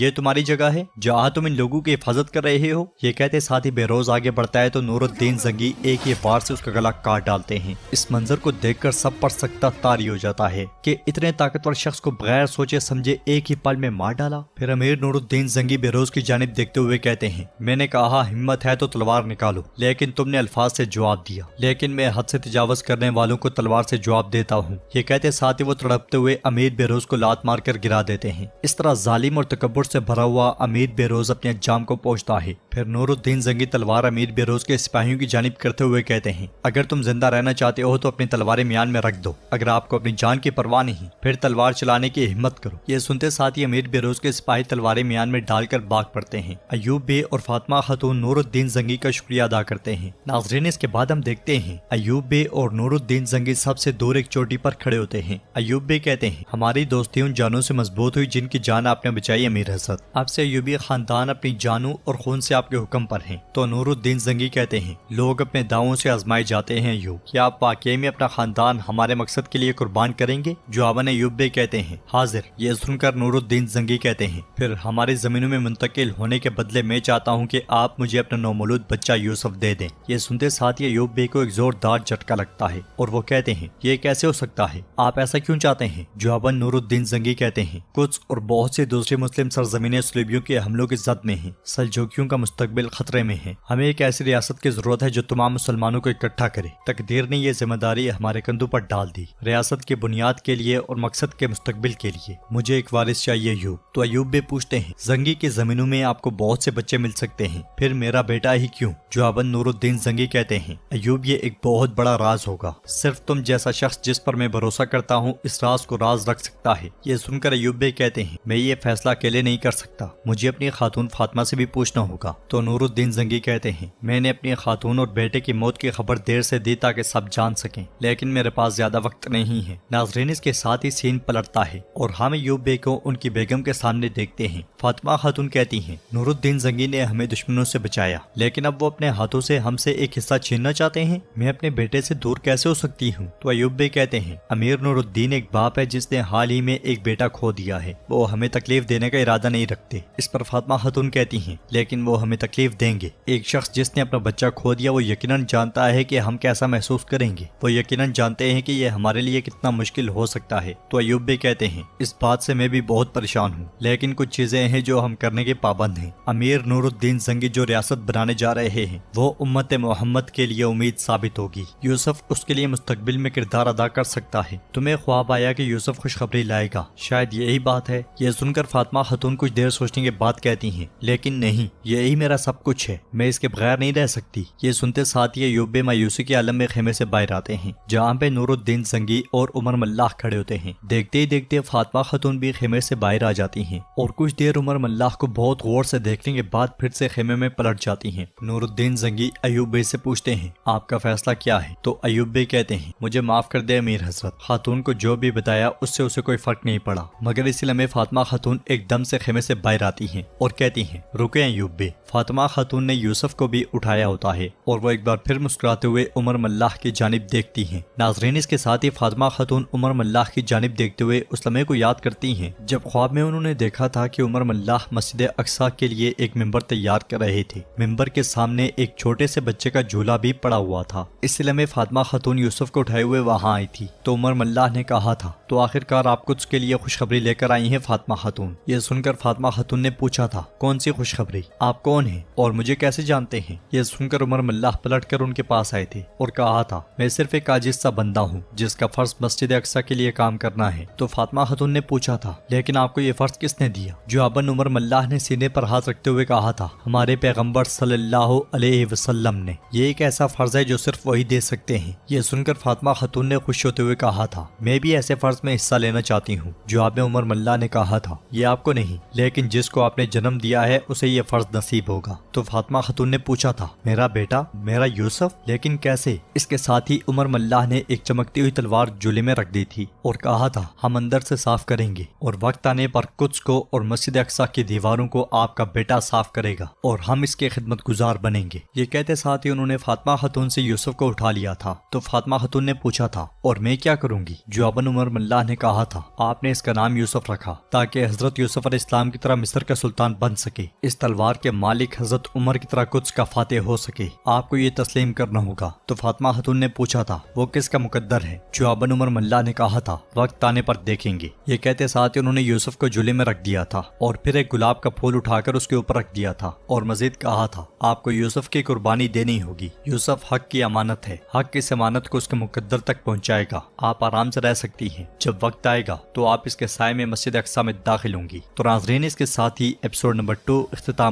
یہ تمہاری جگہ ہے جہاں تم ان لوگوں کی حفاظت کر رہے ہو؟ یہ کہتے ساتھ ہی بہروز آگے بڑھتا ہے تو نور الدین زنگی ایک ہی وار سے اس کا گلا کاٹ ڈالتے ہیں۔ اس منظر کو دیکھ کر سب پر سکتہ طاری ہو جاتا ہے کہ اتنے طاقتور شخص کو بغیر سوچے سمجھے ایک ہی پل میں مار ڈالا۔ پھر امیر نور الدین زنگی بہروز کی جانب دیکھتے ہوئے کہتے ہیں، میں نے کہا ہمت ہے تو تلوار نکالو، لیکن تم نے الفاظ سے جواب دیا، لیکن میں حد سے تجاوز کرنے والوں کو تلوار سے جواب دیتا ہوں۔ یہ کہتے ساتھ ہی وہ تڑپتے ہوئے امیر بہروز کو لات مار کر گرا دیتے ہیں۔ اس طرح ظالم اور تکبر سے بھرا ہوا امیر بہروز اپنے انجام کو پہنچتا ہے۔ پھر نور الدین زنگی تلوار امیر بہروز کے سپاہیوں کی جانب کرتے ہوئے کہتے ہیں، اگر تم زندہ رہنا چاہتے ہو تو اپنی تلواریں میان میں رکھ دو، اگر آپ کو اپنی جان کی پرواہ نہیں پھر تلوار چلانے کی ہمت کرو۔ یہ سنتے ساتھ ہی امیر بہروز کے سپاہی تلواریں میان میں ڈال کر بھاگ پڑتے ہیں۔ ایوب بے اور فاطمہ خاتون نور الدین زنگی کا شکریہ ادا کرتے ہیں۔ ناظرین، اس کے بعد ہم دیکھتے ہیں ایوب بے اور نور الدین زنگی سب سے دور ایک چوٹی پر کھڑے ہوتے ہیں۔ ایوب بے کہتے ہیں، ہماری دوستی ان جانوں سے مضبوط ہوئی جن کی جان آپ نے بچائی امیر حضرت، آپ سے ایوبی خاندان اپنی جانوں اور خون سے آپ کے حکم پر ہیں۔ تو نور الدین زنگی کہتے ہیں، لوگ اپنے داؤں سے آزمائے جاتے ہیں ایوب، کیا آپ واقعی میں اپنا خاندان ہمارے مقصد کے لیے قربان کریں گے؟ جواباً ایوب بے کہتے ہیں، حاضر۔ یہ سن کر نور الدین زنگی کہتے ہیں، پھر ہماری زمینوں میں منتقل ہونے کے بدلے میں چاہتا ہوں کہ آپ مجھے اپنا نومولود بچہ یوسف دے دیں۔ یہ سنتے ساتھ ہی ایوب بے کو ایک زوردار جھٹکا لگتا ہے اور وہ کہتے ہیں، یہ کیسے ہو سکتا ہے؟ آپ ایسا کیوں چاہتے ہیں؟ جواباً نور الدین زنگی کہتے ہیں، کچھ اور بہت سے دوسرے مسلم سرزمینیں صلیبیوں کے حملوں کی زد میں ہیں، سلجوکیوں کا مستقبل خطرے میں ہے، ہمیں ایک ایسی ریاست کی ضرورت ہے جو تمام مسلمانوں کو اکٹھا کرے۔ تقدیر نے یہ ذمہ داری ہمارے کندھوں پر ڈال دی، ریاست کی بنیاد کے لیے اور مقصد کے مستقبل کے لیے مجھے ایک وارث چاہیے ایوب۔ تو ایوب بے پوچھتے ہیں، زنگی کی زمینوں میں آپ کو بہت سے بچے مل سکتے ہیں، پھر میرا بیٹا ہی کیوں؟ جواباً نور الدین زنگی کہتے ہیں، ایوب یہ ایک بہت بڑا راز ہوگا، صرف تم جیسا شخص جس پر میں بھروسہ کرتا ہوں اس راز کو راز رکھ سکتا ہے۔ یہ سن کر ایوب بے کہتے ہیں، میں یہ فیصلہ اکیلے نہیں کر سکتا، مجھے اپنی خاتون فاطمہ سے بھی پوچھنا ہوگا۔ تو نور الدین زنگی کہتے ہیں، میں نے اپنی خاتون اور بیٹے کی موت کی خبر دیر سے دی تاکہ سب جان سکیں، لیکن میرے پاس زیادہ وقت نہیں ہے۔ ناظرین، اس کے ساتھ ہی سین پلٹتا ہے اور ہم ایوب بے کو ان کی بیگم کے سامنے دیکھتے ہیں۔ فاطمہ خاتون کہتی ہیں، نور الدین زنگی نے ہمیں دشمنوں سے بچایا، لیکن اب وہ اپنے ہاتھوں سے ہم سے ایک حصہ چھیننا چاہتے ہیں، میں اپنے بیٹے سے دور کیسے ہو سکتی ہوں؟ تو ایوب بے کہتے ہیں، امیر نور الدین ایک باپ ہے جس نے حال ہی میں ایک بیٹا کھو دیا ہے، وہ ہمیں تکلیف دینے کا ارادہ نہیں رکھتے۔ اس پر فاطمہ خاتون کہتی ہیں، لیکن وہ ہمیں تکلیف دیں گے۔ ایک شخص جس نے اپنا بچہ کھو دیا وہ یقیناً جانتا ہے کہ ہم کیسا محسوس کریں گے، وہ یقیناً جانتے ہیں کہ یہ ہمارے لیے کتنا مشکل ہو سکتا ہے۔ تو ایوب بے کہتے ہیں، اس بات سے میں بھی بہت پریشان ہوں، لیکن کچھ چیزیں ہیں جو ہم کرنے کے پابند ہیں۔ امیر نور الدین زنگی جو ریاست بنانے جا رہے ہیں وہ امت محمد کے لیے امید ثابت ہوگی، یوسف اس کے لیے مستقبل میں کردار ادا کر سکتا ہے۔ تمہیں خواب آیا کہ یوسف خوشخبری لائے گا، شاید یہی بات ہے۔ یہ سن کر فاطمہ خاتون کچھ دیر سوچنے کے بعد کہتی ہیں، لیکن نہیں، یہی میرا سب کچھ ہے، میں اس کے بغیر نہیں رہ سکتی۔ یہ سنتے ساتھ ہی ایوب بے مایوسی کے عالم میں خیمے سے باہر آتے ہیں جہاں پہ نور الدین زنگی اور عمر ملاح کھڑے ہوتے ہیں۔ دیکھتے ہی دیکھتے فاطمہ خاتون بھی خیمے سے باہر آ جاتی ہیں اور کچھ دیر عمر ملاح کو بہت غور سے دیکھنے کے بعد پھر سے خیمے میں پلٹ جاتی ہیں۔ نور الدین زنگی ایوب بے سے پوچھتے ہیں، آپ کا فیصلہ کیا ہے؟ تو ایوب بے کہتے ہیں، مجھے معاف کر دے امیر حضرت، خاتون کو جو بھی بتایا اس سے اسے کوئی فرق نہیں پڑا۔ مگر اسی لمحے فاطمہ خاتون ایک دم سے خیمے سے باہر آتی ہیں اور کہتی ہیں، رکے ایوب بے۔ فاطمہ خاتون نے یوسف کو بھی اٹھایا ہوتا ہے اور وہ ایک بار پھر مسکراتے ہوئے عمر ملاح کی جانب دیکھتی ہیں۔ ناظرین، اس کے ساتھ ہی فاطمہ خاتون عمر ملاح کی جانب دیکھتے ہوئے اس لمحے کو یاد کرتی ہیں جب خواب میں انہوں نے دیکھا تھا کہ عمر ملاح مسجد اقصی کے لیے ایک ممبر تیار کر رہے تھے۔ ممبر کے سامنے ایک چھوٹے سے بچے کا جھولا بھی پڑا ہوا تھا۔ اس لمحے فاطمہ خاتون یوسف کو اٹھائے ہوئے وہاں آئی تھی تو عمر ملاح نے کہا تھا، تو آخرکار آپ کچھ کے لیے خوشخبری لے کر آئی ہیں فاطمہ خاتون؟ یہ سن کر فاطمہ خاتون نے پوچھا تھا، کون سی خوشخبری؟ آپ کون ہیں اور مجھے کیسے جانتے ہیں؟ یہ سن کر عمر ملاح پلٹ کر ان کے پاس آئے تھے اور کہا تھا، میں صرف ایک عاجز سا بندہ ہوں جس کا فرض مسجد اقصی کے لیے کام کرنا ہے۔ تو فاطمہ خاتون نے پوچھا تھا، لیکن آپ کو یہ فرض کس نے دیا؟ جواباً عمر ملاح نے سینے پر ہاتھ رکھتے ہوئے کہا تھا، ہمارے پیغمبر صلی اللہ علیہ وسلم نے۔ یہ ایک ایسا فرض ہے جو صرف وہی دے سکتے ہیں۔ یہ سن کر فاطمہ خاتون نے خوش ہوتے ہوئے کہا تھا، میں بھی ایسے فرض میں حصہ لینا چاہتی ہوں۔ جواب میں عمر ملاح نے کہا تھا، یہ آپ کو نہیں، لیکن جس کو آپ نے جنم دیا ہے اسے یہ فرض نصیب ہوگا۔ تو فاطمہ خاتون نے پوچھا تھا، میرا بیٹا، میرا یوسف، لیکن کیسے؟ اس کے ساتھ ہی عمر ملاح نے ایک چمکتی ہوئی تلوار جھولے میں رکھ دی تھی اور کہا تھا، ہم اندر سے صاف کریں گے اور وقت آنے پر قدس کو اور مسجد اقصی کی دیواروں کو آپ کا بیٹا صاف کرے گا اور ہم اس کے خدمت گزار بنیں گے۔ یہ کہتے ساتھ ہی انہوں نے فاطمہ خاتون سے یوسف کو اٹھا لیا تھا۔ تو فاطمہ خاتون نے پوچھا تھا، اور میں کیا کروں گی؟ جواباً عمر ملاح اللہ نے کہا تھا آپ نے اس کا نام یوسف رکھا تاکہ حضرت یوسف علیہ السلام کی طرح مصر کا سلطان بن سکے، اس تلوار کے مالک حضرت عمر کی طرح قدس کا فاتح ہو سکے، آپ کو یہ تسلیم کرنا ہوگا۔ تو فاطمہ خاتون نے پوچھا تھا وہ کس کا مقدر ہے؟ جواباً عمر ملا نے کہا تھا وقت آنے پر دیکھیں گے۔ یہ کہتے ساتھ ہی انہوں نے یوسف کو جھولے میں رکھ دیا تھا اور پھر ایک گلاب کا پھول اٹھا کر اس کے اوپر رکھ دیا تھا اور مزید کہا تھا آپ کو یوسف کی قربانی دینی ہوگی، یوسف حق کی امانت ہے، حق اس امانت کو اس کے مقدر تک پہنچائے گا، آپ آرام سے رہ سکتی ہیں، جب وقت آئے گا تو آپ اس کے سائے میں مسجد اقصی میں داخل ہوں گی۔ تو ناظرین اس کے ساتھ ہی ایپیسوڈ نمبر 2 اختتام